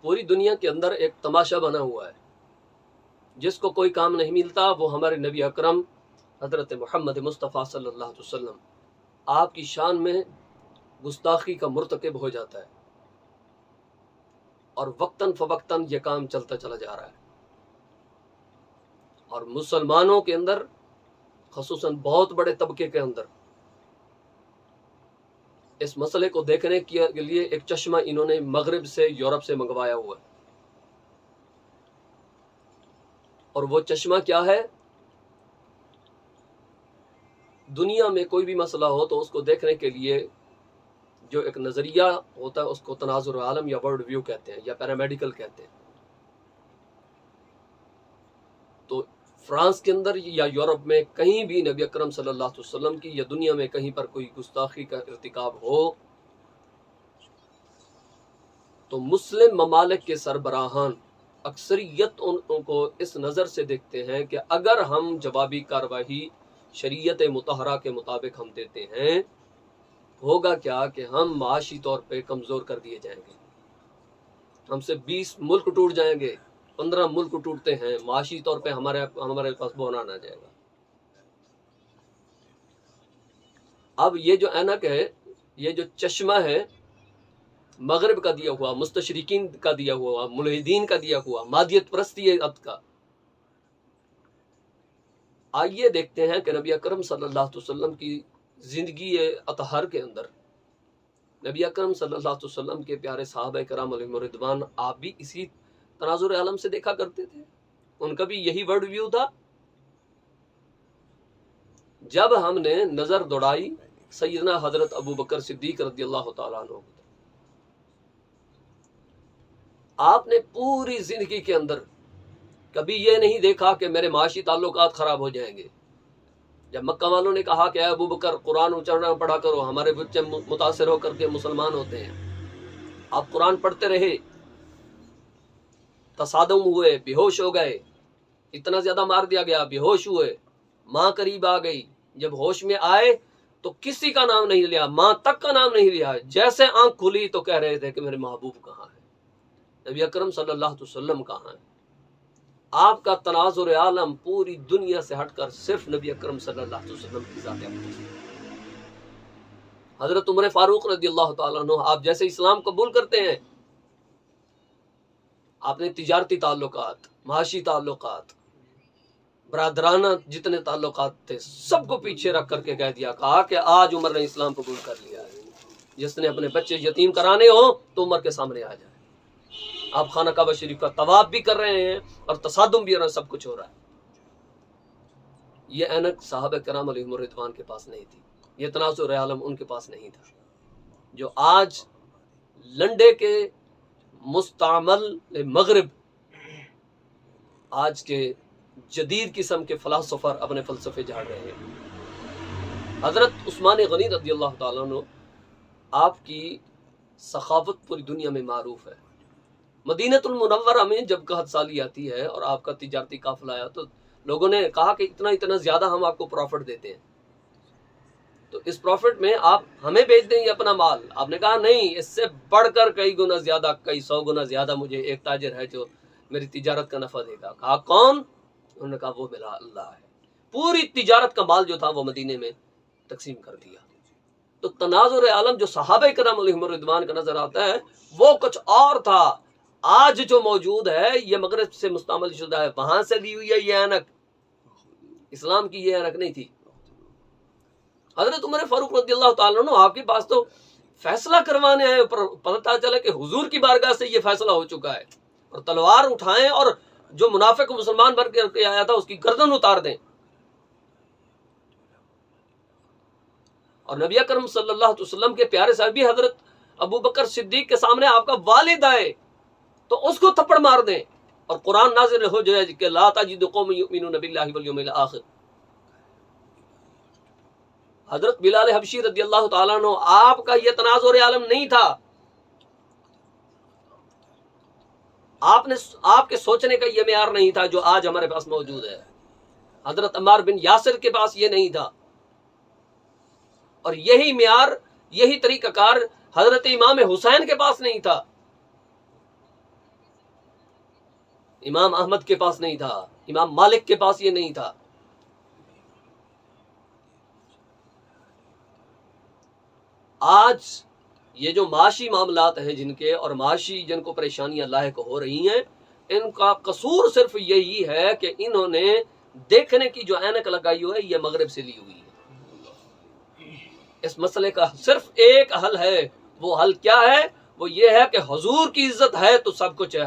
پوری دنیا کے اندر ایک تماشا بنا ہوا ہے، جس کو کوئی کام نہیں ملتا وہ ہمارے نبی اکرم حضرت محمد مصطفیٰ صلی اللہ علیہ وسلم آپ کی شان میں گستاخی کا مرتکب ہو جاتا ہے، اور وقتاً فوقتاً یہ کام چلتا چلا جا رہا ہے۔ اور مسلمانوں کے اندر خصوصاً بہت بڑے طبقے کے اندر اس مسئلے کو دیکھنے کے لیے ایک چشمہ انہوں نے مغرب سے، یورپ سے منگوایا ہوا ہے، اور وہ چشمہ کیا ہے؟ دنیا میں کوئی بھی مسئلہ ہو تو اس کو دیکھنے کے لیے جو ایک نظریہ ہوتا ہے اس کو تناظر عالم یا ورلڈ ویو کہتے ہیں یا پیرامیڈیکل کہتے ہیں۔ تو فرانس کے اندر یا یورپ میں کہیں بھی نبی اکرم صلی اللہ علیہ وسلم کی یا دنیا میں کہیں پر کوئی گستاخی کا ارتکاب ہو تو مسلم ممالک کے سربراہان اکثریت ان کو اس نظر سے دیکھتے ہیں کہ اگر ہم جوابی کارروائی شریعت مطہرہ کے مطابق ہم دیتے ہیں ہوگا کیا کہ ہم معاشی طور پہ کمزور کر دیے جائیں گے، ہم سے 20 ملک ٹوٹ جائیں گے، 15 ملک ٹوٹتے ہیں، معاشی طور پہ ہمارے پاس بحران آ جائے گا۔ اب یہ جو اینک ہے، یہ جو چشمہ ہے مغرب کا دیا ہوا، مستشرقین کا دیا ہوا، ملحدین کا دیا ہوا، مادیت پرستی کا، آئیے دیکھتے ہیں کہ نبی اکرم صلی اللہ علیہ وسلم کی زندگی اطہر کے اندر نبی اکرم صلی اللہ علیہ وسلم کے پیارے صحابہ کرام علیہم رضوان آپ بھی اسی تناظر عالم سے دیکھا کرتے تھے، ان کا بھی یہی ورلڈ ویو تھا۔ جب ہم نے نظر دوڑائی سیدنا حضرت ابو بکر صدیق رضی اللہ تعالیٰ عنہ، آپ نے پوری زندگی کے اندر کبھی یہ نہیں دیکھا کہ میرے معاشی تعلقات خراب ہو جائیں گے۔ جب مکہ والوں نے کہا کہ اے ابو بکر قرآن اچارنا پڑھا کرو، ہمارے بچے متاثر ہو کر کے مسلمان ہوتے ہیں، آپ قرآن پڑھتے رہے، تصادم ہوئے، بے ہوش ہو گئے، اتنا زیادہ مار دیا گیا، بے ہوش ہوئے، ماں قریب آ گئی، جب ہوش میں آئے تو کسی کا نام نہیں لیا، ماں تک کا نام نہیں لیا، جیسے آنکھ کھلی تو کہہ رہے تھے کہ میرے محبوب کہاں ہے، نبی اکرم صلی اللہ علیہ وسلم کہاں ہے۔ آپ کا تناظر عالم پوری دنیا سے ہٹ کر صرف نبی اکرم صلی اللہ علیہ وسلم کی ذات اقدس ہے۔ حضرت عمر فاروق رضی اللہ تعالیٰ عنہ آپ جیسے اسلام قبول کرتے ہیں، آپ نے تجارتی تعلقات، معاشی تعلقات، برادرانہ جتنے تعلقات تھے سب کو پیچھے رکھ کر کے کہہ دیا، کہا کہ آج عمر نے اسلام قبول کر لیا ہے، جس نے اپنے بچے یتیم کرانے ہوں تو عمر کے سامنے آ جائے۔ آپ خانہ کعبہ شریف کا طواف بھی کر رہے ہیں اور تصادم بھی سب کچھ ہو رہا ہے۔ یہ اینک صحابہ کرام علیہم رضوان کے پاس نہیں تھی، یہ تناظر عالم ان کے پاس نہیں تھا، جو آج لنڈے کے مستعمل مغرب، آج کے جدید قسم کے فلاسفر اپنے فلسفے جھاڑ رہے ہیں۔ حضرت عثمان غنی رضی اللہ تعالیٰ عنہ آپ کی سخاوت پوری دنیا میں معروف ہے۔ مدینۃ المنورہ میں جب قحط سالی آتی ہے اور آپ کا تجارتی قافلہ آیا تو لوگوں نے کہا کہ اتنا زیادہ ہم آپ کو پروفٹ دیتے ہیں، تو اس پروفٹ میں آپ ہمیں بیچ دیں گے اپنا مال؟ آپ نے کہا نہیں، اس سے بڑھ کر کئی گنا زیادہ، کئی 100 گنا زیادہ مجھے ایک تاجر ہے جو میری تجارت کا نفع دے گا۔ کہا کون؟ انہوں نے کہا وہ میرا اللہ ہے۔ پوری تجارت کا مال جو تھا وہ مدینے میں تقسیم کر دیا۔ تو تناظر عالم جو صحابہ کرام علیہم رضوان کا نظر آتا ہے وہ کچھ اور تھا۔ آج جو موجود ہے یہ مغرب سے مستعمل شدہ ہے، وہاں سے دی ہوئی ہے یہ اینک، اسلام کی یہ اینک نہیں تھی۔ حضرت عمر فاروق رضی اللہ تعالیٰ عنہ آپ کے پاس تو فیصلہ کروانے آئے، پتہ چلا کہ حضور کی بارگاہ سے یہ فیصلہ ہو چکا ہے، اور تلوار اٹھائیں اور جو منافق مسلمان بن کے آیا تھا اس کی گردن اتار دیں۔ اور نبی اکرم صلی اللہ علیہ وسلم کے پیارے صحابی حضرت ابو بکر صدیق کے سامنے آپ کا والد آئے تو اس کو تھپڑ مار دیں، اور قرآن نازل ہو جائے کہ لا تجد قوم یؤمنون باللہ والیوم الآخر۔ حضرت بلال حبشی رضی اللہ تعالیٰ عنہ آپ کا یہ تناظر عالم نہیں تھا، آپ کے سوچنے کا یہ معیار نہیں تھا جو آج ہمارے پاس موجود ہے۔ حضرت عمار بن یاسر کے پاس یہ نہیں تھا، اور یہی معیار، یہی طریقہ کار حضرت امام حسین کے پاس نہیں تھا۔ امام احمد کے پاس نہیں تھا، امام مالک کے پاس یہ نہیں تھا۔ آج یہ جو معاشی معاملات ہیں جن کے، اور معاشی جن کو پریشانیاں لاحق ہو رہی ہیں، ان کا قصور صرف یہی ہے کہ انہوں نے دیکھنے کی جو اینک لگائی ہوئی ہے یہ مغرب سے لی ہوئی ہے۔ اس مسئلے کا صرف ایک حل ہے، وہ حل کیا ہے؟ وہ یہ ہے کہ حضور کی عزت ہے تو سب کچھ ہے۔